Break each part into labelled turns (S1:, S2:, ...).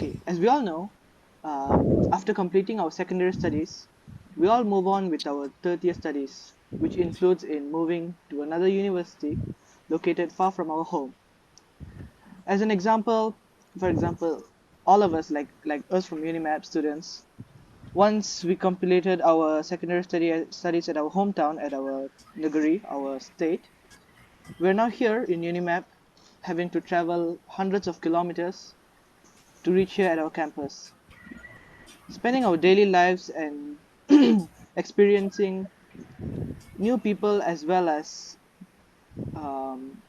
S1: Okay, as we all know, after completing our secondary studies, we all move on with our third year studies, which includes in moving to another university located far from our home. As an example, for example, all of us, like us from Unimap students, once we completed our secondary studies at our hometown, at our Nagari, our state, we're now here in Unimap, having to travel hundreds of kilometers to reach here at our campus, spending our daily lives and experiencing new people as well as um,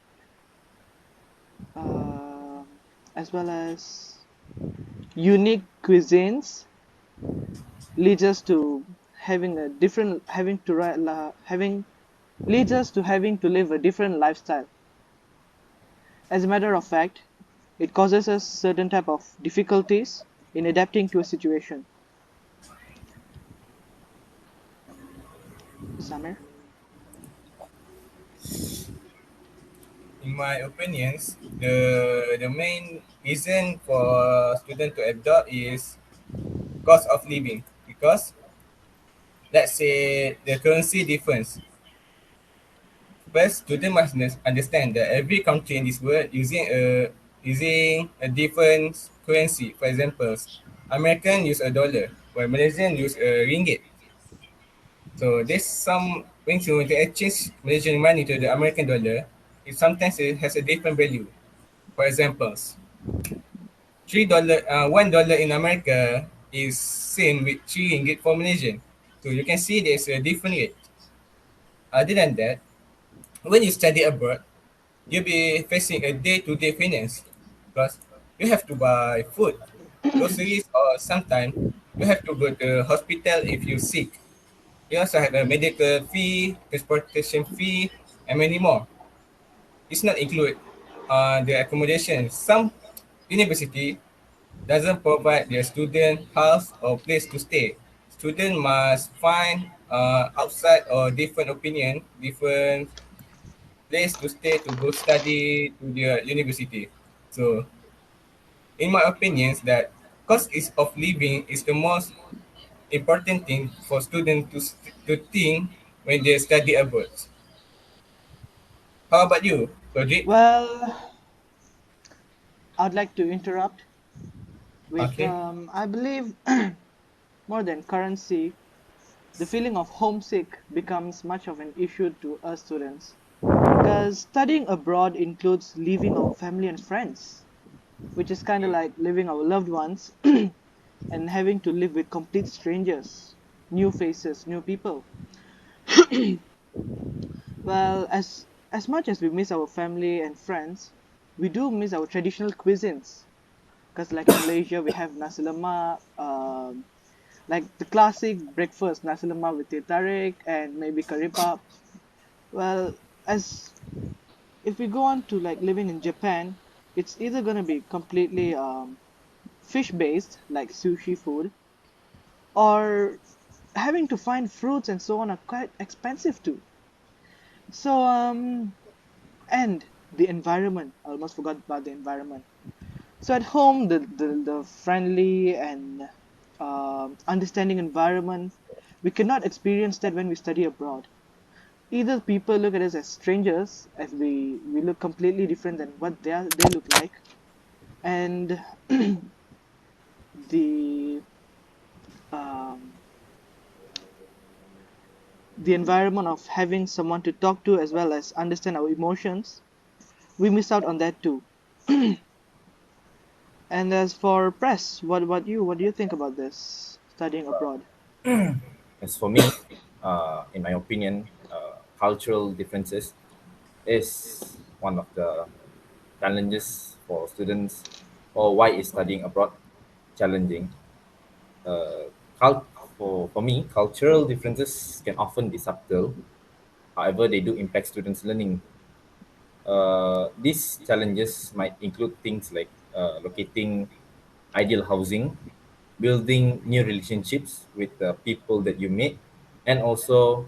S1: uh, as well as unique cuisines leads us to having a different having to having leads us to having to live a different lifestyle. As a matter of fact, it causes us certain type of difficulties in adapting to a situation. Samir?
S2: In my opinions, the main reason for student to adopt is cost of living. Because let's say the currency difference. First, student must understand that every country in this world using a different currency. For example, American use a dollar, while Malaysian use a ringgit. So there's some when you want to exchange Malaysian money to the American dollar, it has a different value. For example, $3, $1 in America is same with 3 ringgit for Malaysian. So you can see there's a different rate. Other than that, when you study abroad, you'll be facing a day-to-day finance because you have to buy food, groceries, or sometimes you have to go to hospital if you sick. You also have a medical fee, transportation fee, and many more. It's not include the accommodation. Some university doesn't provide their student house or place to stay. Student must find outside or different opinion, different place to stay to go study to their university. So, in my opinions, that cost is of living is the most important thing for students to think when they study abroad. How about you, Rodrick?
S1: Well, I'd like to interrupt with
S2: Okay.
S1: I believe more than currency, the feeling of homesick becomes much of an issue to us students because studying abroad includes leaving our family and friends, which is kind of like leaving our loved ones and having to live with complete strangers, new faces, new people. Well, as much as we miss our family and friends, we do miss our traditional cuisines. Because like in Malaysia, we have nasi lemak, like the classic breakfast, nasi lemak with teh tarik and maybe curry puff. Well, as if we go on to like living in Japan, it's either gonna be completely fish based, like sushi food, or having to find fruits and so on are quite expensive too. So and the environment. I almost forgot about the environment. So at home, the friendly and understanding environment, we cannot experience that when we study abroad. Either people look at us as strangers, as we look completely different than what they look like, and the um, the environment of having someone to talk to as well as understand our emotions, we miss out on that too. And as for press, what about you? What do you think about this studying abroad?
S3: As for me, in my opinion, cultural differences is one of the challenges for students, or why is studying abroad challenging. Uh, cult- for me, cultural differences can often be subtle. However, they do impact students' learning. These challenges might include things like locating ideal housing, building new relationships with the people that you meet, and also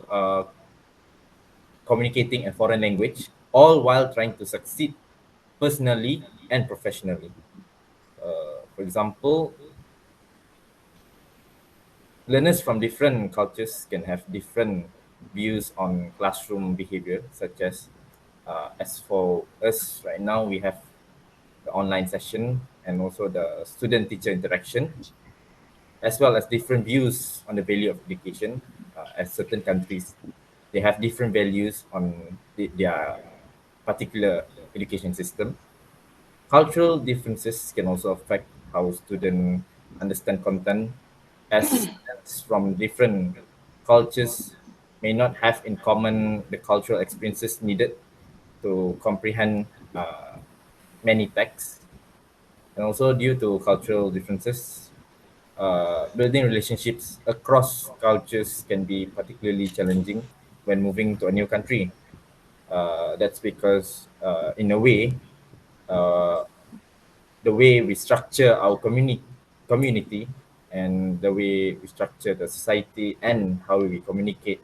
S3: communicating a foreign language, all while trying to succeed personally and professionally. For example, learners from different cultures can have different views on classroom behavior, such as for us right now, we have the online session and also the student teacher interaction, as well as different views on the value of education. As certain countries, they have different values on their particular education system. Cultural differences can also affect how students understand content, as students from different cultures may not have in common the cultural experiences needed to comprehend many texts. And also, due to cultural differences, building relationships across cultures can be particularly challenging when moving to a new country. That's because, in a way, uh, the way we structure our community and the way we structure the society and how we communicate,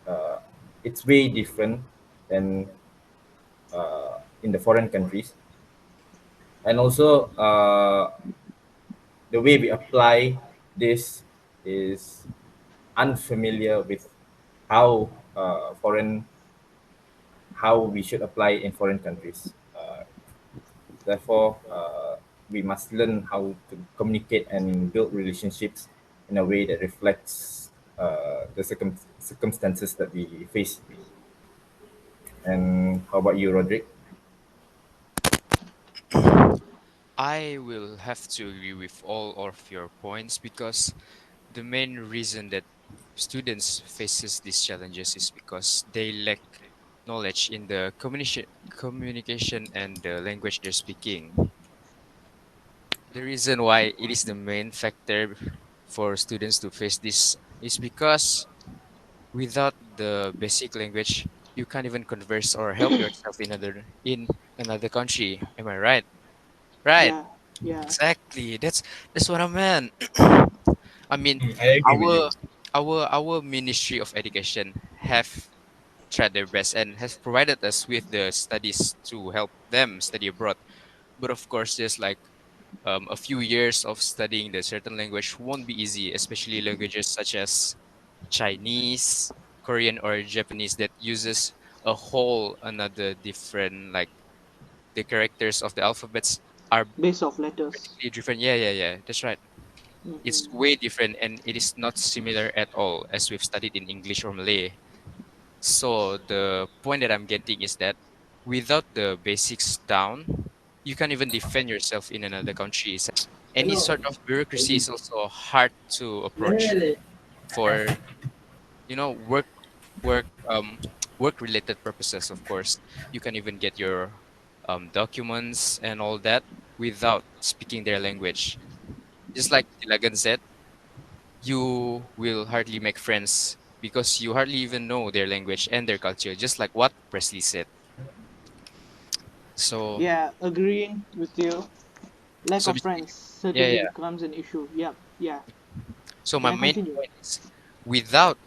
S3: uh, it's way different than in the foreign countries. And also, the way we apply this is unfamiliar with how foreign how we should apply in foreign countries. Therefore, we must learn how to communicate and build relationships in a way that reflects the circumstances that we face. And how about you, Roderick?
S4: I will have to agree with all of your points because the main reason that students faces these challenges is because they lack knowledge in the communication and the language they're speaking. The reason why it is the main factor for students to face this is because without the basic language, you can't even converse or help yourself in another country. Am I right? Right.
S1: Yeah, yeah,
S4: Exactly. That's what I meant. I mean,
S2: I agree with you.
S4: our our Ministry of Education have tried their best and has provided us with the studies to help them study abroad. But of course, there's like a few years of studying the certain language won't be easy, especially languages such as Chinese, Korean, or Japanese that uses a whole another different like the characters of the alphabets are
S1: base of letters.
S4: practically different. Yeah, yeah, yeah. That's right. It's
S1: Hmm.
S4: way different and it is not similar at all as we've studied in English or Malay. So the point that I'm getting is that without the basics down, you can't even defend yourself in another country. Any sort of bureaucracy is also hard to approach for work work work related purposes. Of course, you can even get your documents and all that without speaking their language. Just like Tilagan said, you will hardly make friends because you hardly even know their language and their culture, just like what Presley said. So,
S1: Yeah, agreeing with you. Lack
S4: so
S1: of
S4: basically,
S1: friends
S4: yeah,
S1: certainly
S4: yeah.
S1: becomes an issue. Yeah, yeah.
S4: So my
S1: Can I
S4: main
S1: continue?
S4: point is, without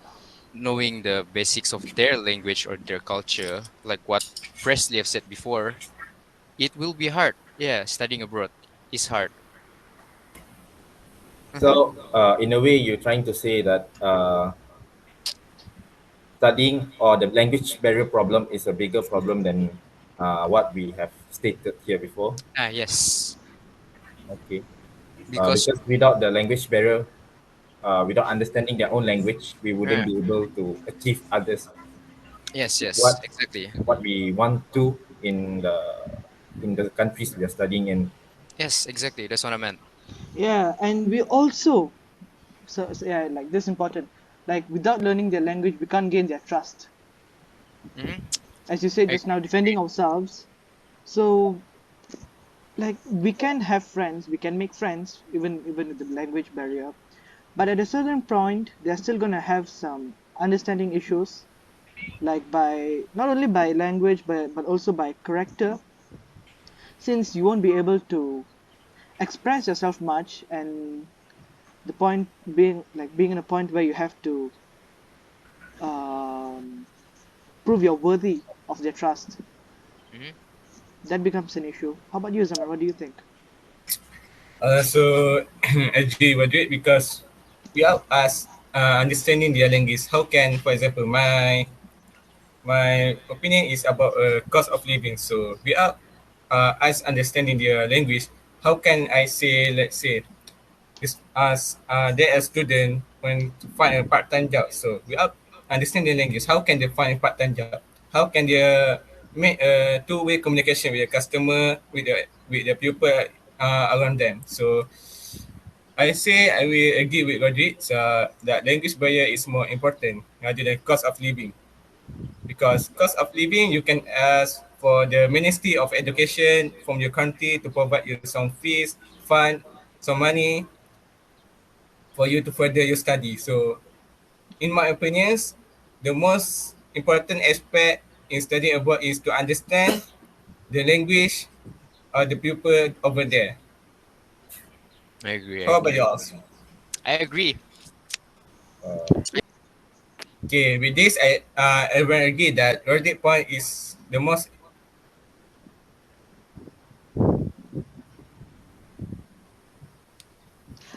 S4: knowing the basics of their language or their culture, like what Presley have said before, it will be hard. Yeah, studying abroad is hard. Hmm.
S3: So, in a way, you're trying to say that studying or the language barrier problem is a bigger problem than what we have stated here before.
S4: Ah, yes,
S3: Okay.
S4: because
S3: Because without the language barrier, without understanding their own language, we wouldn't
S4: yeah,
S3: be able to achieve others
S4: yes, yes,
S3: what
S4: exactly.
S3: what we want to in the countries we are studying in.
S4: Yes, exactly. That's what I meant.
S1: Yeah, and we also, yeah, like this important. Like without learning their language, we can't gain their trust.
S4: Hmm.
S1: As you said
S4: I
S1: just now, defending ourselves. So, like we can have friends, we can make friends even with the language barrier. But at a certain point, they're still gonna have some understanding issues, like by not only by language but also by character, since you won't be able to express yourself much, and the point being in a point where you have to um, prove you're worthy of their trust.
S4: Mhm.
S1: That becomes an issue. How about you, Zaman? What do you think?
S2: Also agree with it because we are us understanding their language. How can, for example, my opinion is about cost of living. So we are us understanding their language. How can I say, let's say, is as they as student when to find a part-time job. So we are understanding language. How can they find a part-time job? How can they make a two-way communication with the customer, with the pupil around them? So I say I will agree with Rodrick that language barrier is more important rather than cost of living. Because cost of living, you can ask for the Ministry of Education from your country to provide you some fees, fund, some money for you to further your study. So, in my opinions, the most important aspect in studying abroad is to understand the language of the people over there.
S4: I agree. I
S2: How about
S4: agree.
S2: yours?
S4: I agree.
S3: Uh,
S2: Okay, with this, I will agree that Rodrick point is the most.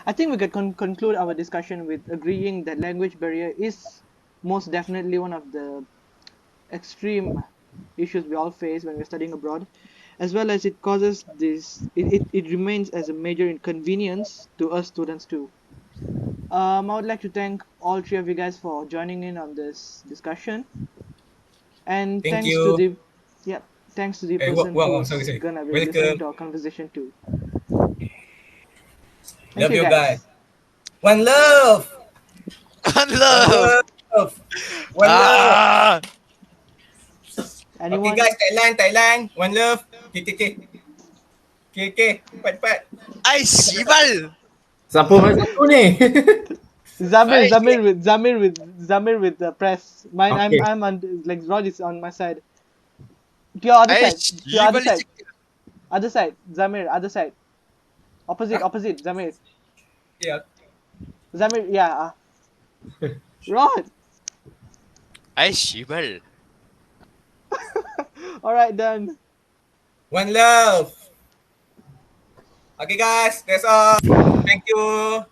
S1: I think we could conclude our discussion with agreeing that language barrier is most definitely one of the extreme issues we all face when we're studying abroad, as well as it causes it remains as a major inconvenience to us students too. I would like to thank all three of you guys for joining in on this discussion, and
S2: Thank
S1: thanks to
S2: you.
S1: the yep, thanks to the person
S2: Sorry,
S1: who's
S2: sorry.
S1: gonna be listening
S2: Welcome.
S1: to our conversation too. Thank
S2: Love
S1: you
S2: you guys.
S1: guys.
S2: One love.
S4: One
S2: One
S4: love.
S2: love. One love.
S4: Ah,
S2: Okay,
S1: Anyone?
S2: guys. Thailand, Thailand. One love. Okay, okay, okay. Okay, okay. Cepat, cepat.
S4: ay
S2: Cepat, cepat.
S4: sibal.
S3: siapa main satu ni?
S4: Ay,
S1: Zamir with the press. Mine,
S3: Okay.
S1: I'm on like Rod is on my side. To your other
S4: ay
S1: side. To your other
S4: sibal
S1: side.
S4: sikit.
S1: Other side. Zamir, other side. Opposite,
S2: Huh?
S1: opposite. Zamir.
S2: Yeah.
S1: Zamir, yeah. Rod.
S4: Ay sibal.
S1: All right, done.
S2: One love. Okay, guys. That's all. Thank you.